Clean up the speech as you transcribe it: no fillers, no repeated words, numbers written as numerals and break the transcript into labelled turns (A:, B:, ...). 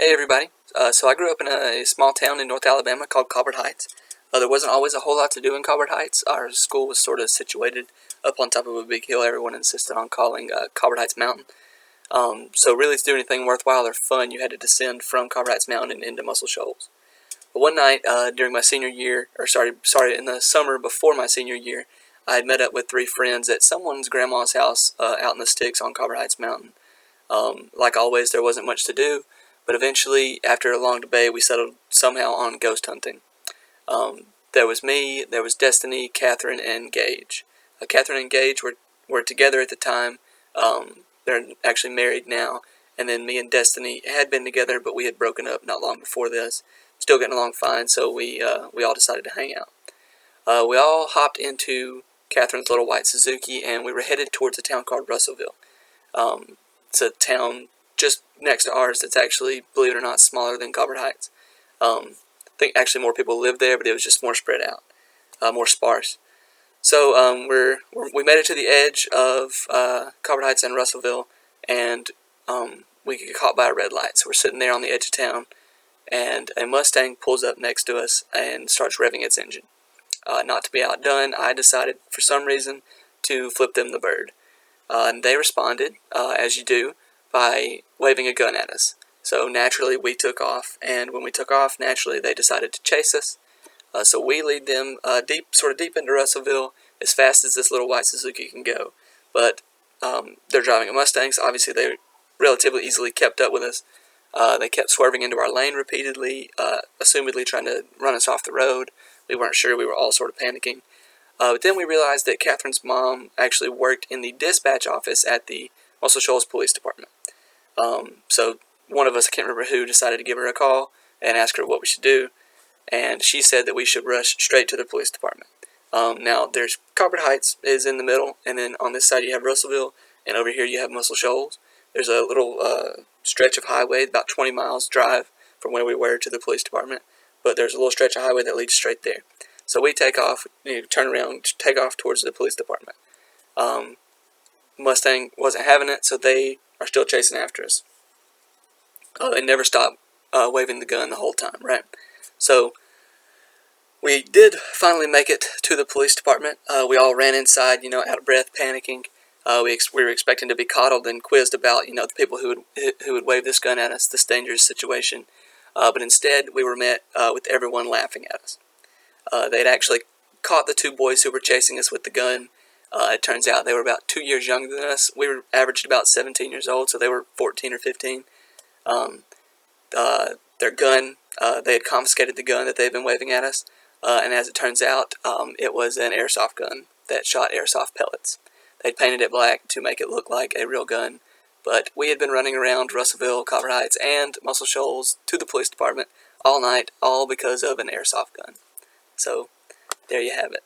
A: Hey everybody. So I grew up in a small town in North Alabama called Colbert Heights. There wasn't always a whole lot to do in Colbert Heights. Our school was sort of situated up on top of a big hill everyone insisted on calling Colbert Heights Mountain. So really to do anything worthwhile or fun, you had to descend from Colbert Heights Mountain and into Muscle Shoals. But one night during my senior year, in the summer before my senior year, I had met up with three friends at someone's grandma's house out in the sticks on Colbert Heights Mountain. Like always, there wasn't much to do. But eventually, after a long debate, we settled somehow on ghost hunting. There was me, there was Destiny, Catherine, and Gage. Catherine and Gage were together at the time. They're actually married now. And then me and Destiny had been together, but we had broken up not long before this. Still getting along fine, so we all decided to hang out. We all hopped into Catherine's little white Suzuki, and we were headed towards a town called Russellville. It's a town just next to ours that's actually, believe it or not, smaller than Colbert Heights. I think actually more people live there, but it was just more spread out, more sparse. So we made it to the edge of Colbert Heights and Russellville, and we get caught by a red light. So we're sitting there on the edge of town, and a Mustang pulls up next to us and starts revving its engine. Not to be outdone, I decided for some reason to flip them the bird. And they responded, as you do, by waving a gun at us. So naturally we took off, and when we took off, naturally they decided to chase us. So we lead them deep into Russellville as fast as this little white Suzuki can go. But they're driving a Mustang, so obviously they relatively easily kept up with us. They kept swerving into our lane repeatedly, assumedly trying to run us off the road. We weren't sure, we were all sort of panicking. But then we realized that Catherine's mom actually worked in the dispatch office at the Muscle Shoals Police Department. So one of us, I can't remember who, decided to give her a call and ask her what we should do, and she said that we should rush straight to the police department. Now, there's Colbert Heights is in the middle, and then on this side you have Russellville, and over here you have Muscle Shoals. There's a little stretch of highway, about 20 miles drive from where we were to the police department, but there's a little stretch of highway that leads straight there. So we take off, turn around, take off towards the police department. Mustang wasn't having it, so they are still chasing after us. They never stopped waving the gun the whole time, right? So we did finally make it to the police department. We all ran inside, out of breath, panicking. We were expecting to be coddled and quizzed about, the people who would wave this gun at us, this dangerous situation. But instead, we were met with everyone laughing at us. They'd actually caught the two boys who were chasing us with the gun. It turns out they were about 2 years younger than us. We were averaged about 17 years old, so they were 14 or 15. Their gun, they had confiscated the gun that they had been waving at us, and as it turns out, it was an airsoft gun that shot airsoft pellets. They'd painted it black to make it look like a real gun, but we had been running around Russellville, Colbert Heights, and Muscle Shoals to the police department all night, all because of an airsoft gun. So, there you have it.